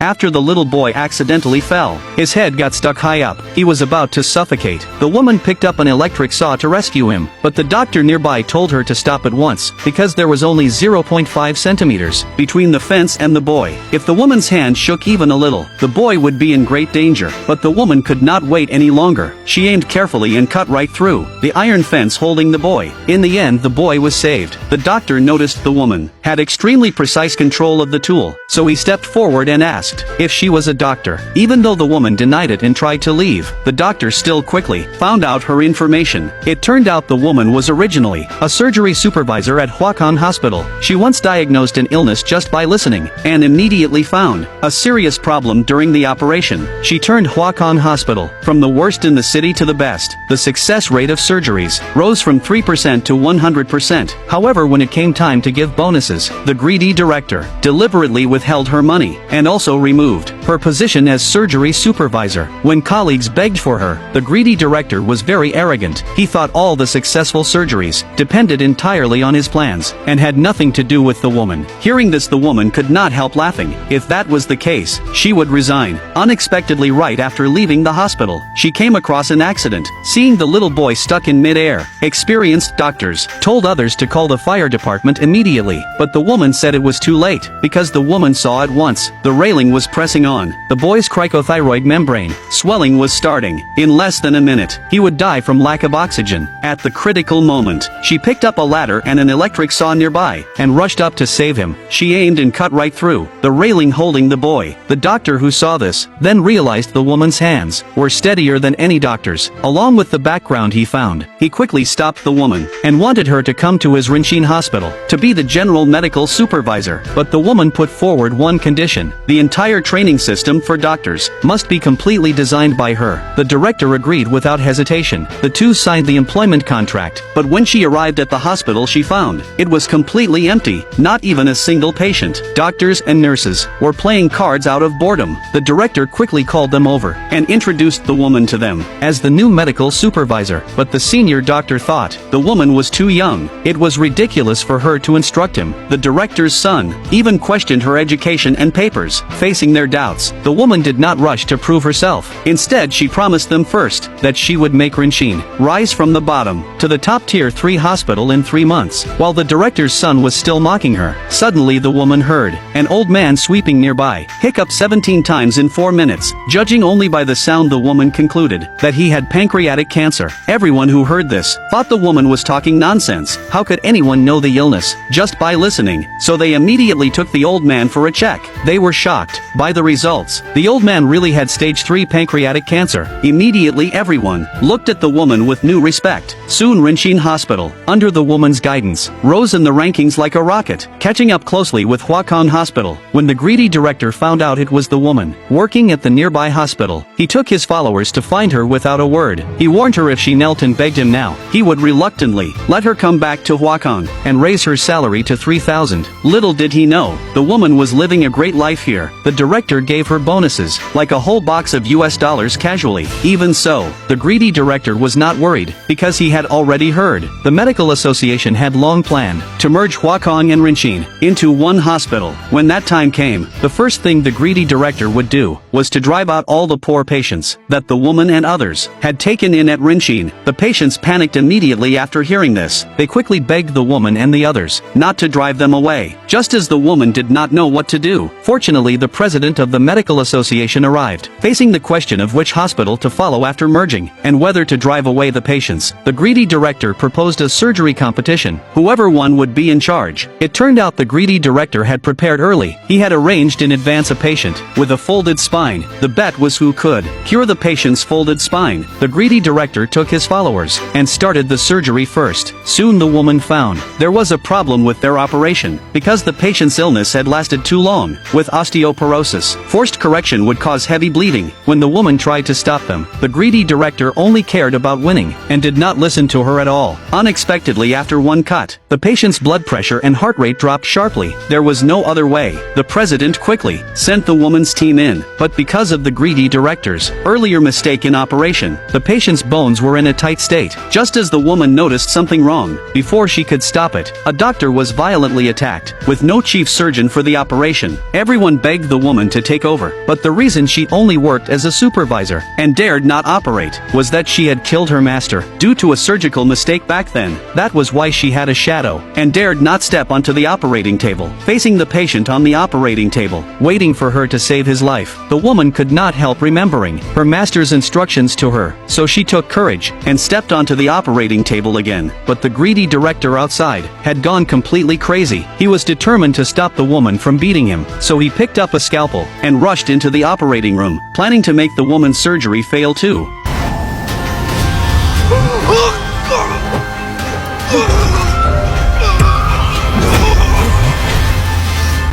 after the little boy accidentally fell. His head got stuck high up. He was about to suffocate. The woman picked up an electric saw to rescue him, but the doctor nearby told her to stop at once, because there was only 0.5 centimeters between the fence and the boy. If the woman's hand shook even a little, the boy would be in great danger. But the woman could not wait any longer. She aimed carefully and cut right through the iron fence holding the boy. In the end, the boy was saved. The doctor noticed the woman had extremely precise control of the tool, so he stepped forward and asked if she was a doctor. Even though the woman denied it and tried to leave, the doctor still quickly found out her information. It turned out the woman was originally a surgery supervisor at Huacon Hospital. She once diagnosed an illness just by listening, and immediately found a serious problem during the operation. She turned Huacon Hospital from the worst in the city to the best. The success rate of surgeries rose from 3% to 100%. However, when it came time to give bonuses, the greedy director deliberately withheld her money, and also removed her position as surgery supervisor. When colleagues begged for her, the greedy director was very arrogant. He thought all the successful surgeries depended entirely on his plans, and had nothing to do with the woman. Hearing this, the woman could not help laughing. If that was the case, she would resign. Unexpectedly, right after leaving the hospital, she came across an accident. Seeing the little boy stuck in mid-air, experienced doctors told others to call the fire department immediately, but the woman said it was too late, because the woman saw at once the railing was pressing on the boy's cricothyroid membrane. Swelling was starting. In less than a minute, he would die from lack of oxygen. At the critical moment, she picked up a ladder and an electric saw nearby, and rushed up to save him. She aimed and cut right through the railing holding the boy. The doctor who saw this then realized the woman's hands were steadier than any doctor's. Along with the background he found, he quickly stopped the woman, and wanted her to come to his Rinchin hospital to be the general medical supervisor. But the woman put forward one condition: the entire training system for doctors must be completely designed by her. The director agreed without hesitation. The two signed the employment contract, but when she arrived at the hospital, she found it was completely empty, not even a single patient. Doctors and nurses were playing cards out of boredom. The director quickly called them over, and introduced the woman to them as the new medical supervisor. But the senior doctor thought the woman was too young. It was ridiculous for her to instruct him. The director's son even questioned her education and papers. Facing their doubts, the woman did not rush to prove herself. Instead, she promised them first that she would make Rinchin rise from the bottom to the top tier 3 hospital in 3 months. While the director's son was still mocking her, suddenly the woman heard an old man sweeping nearby hiccup 17 times in 4 minutes. Judging only by the sound, the woman concluded that he had pancreatic cancer. Everyone who heard this thought the woman was talking nonsense. How could anyone know the illness just by listening? So they immediately took the old man for a check. They were shocked by the results. The old man really had stage 3 pancreatic cancer. Immediately everyone looked at the woman with new respect. Soon Rinchin Hospital, under the woman's guidance, rose in the rankings like a rocket, catching up closely with Huacon Hospital. When the greedy director found out it was the woman working at the nearby hospital, he took his followers to find her without a word. He warned her if she knelt and begged him now, he would reluctantly let her come back to Huacon and raise her salary to 3,000. Little did he know, the woman was living a great life here. The director gave her bonuses, like a whole box of US dollars casually. Even so, the greedy director was not worried, because he had already heard the medical association had long planned to merge Huacon and Rinchin into one hospital. When that time came, the first thing the greedy director would do was to drive out all the poor patients that the woman and others had taken in at Rinchin. The patients panicked immediately after hearing this. They quickly begged the woman and the others not to drive them away, just as the woman did not know what to do. Fortunately, the president of the medical association arrived. Facing the question of which hospital to follow after merging, and whether to drive away the patients, the greedy director proposed a surgery competition. Whoever won would be in charge. It turned out the greedy director had prepared early. He had arranged in advance a patient with a folded spine. The bet was who could cure the patient's folded spine. The greedy director took his followers and started the surgery first. Soon the woman found there was a problem with their operation, because the patient's illness had lasted too long. With osteoporosis, forced correction would cause heavy bleeding. When the woman tried to stop them, the greedy director only cared about winning, and did not listen to her at all. Unexpectedly, after one cut, the patient's blood pressure and heart rate dropped sharply. There was no other way. The president quickly sent the woman's team in, but but because of the greedy director's earlier mistake in operation, the patient's bones were in a tight state. Just as the woman noticed something wrong, before she could stop it, a doctor was violently attacked. With no chief surgeon for the operation, everyone begged the woman to take over, but the reason she only worked as a supervisor and dared not operate was that she had killed her master due to a surgical mistake back then. That was why she had a shadow and dared not step onto the operating table, facing the patient on the operating table, waiting for her to save his life. The woman could not help remembering her master's instructions to her, so she took courage and stepped onto the operating table again. But the greedy director outside had gone completely crazy. He was determined to stop the woman from beating him, so he picked up a scalpel and rushed into the operating room, planning to make the woman's surgery fail too.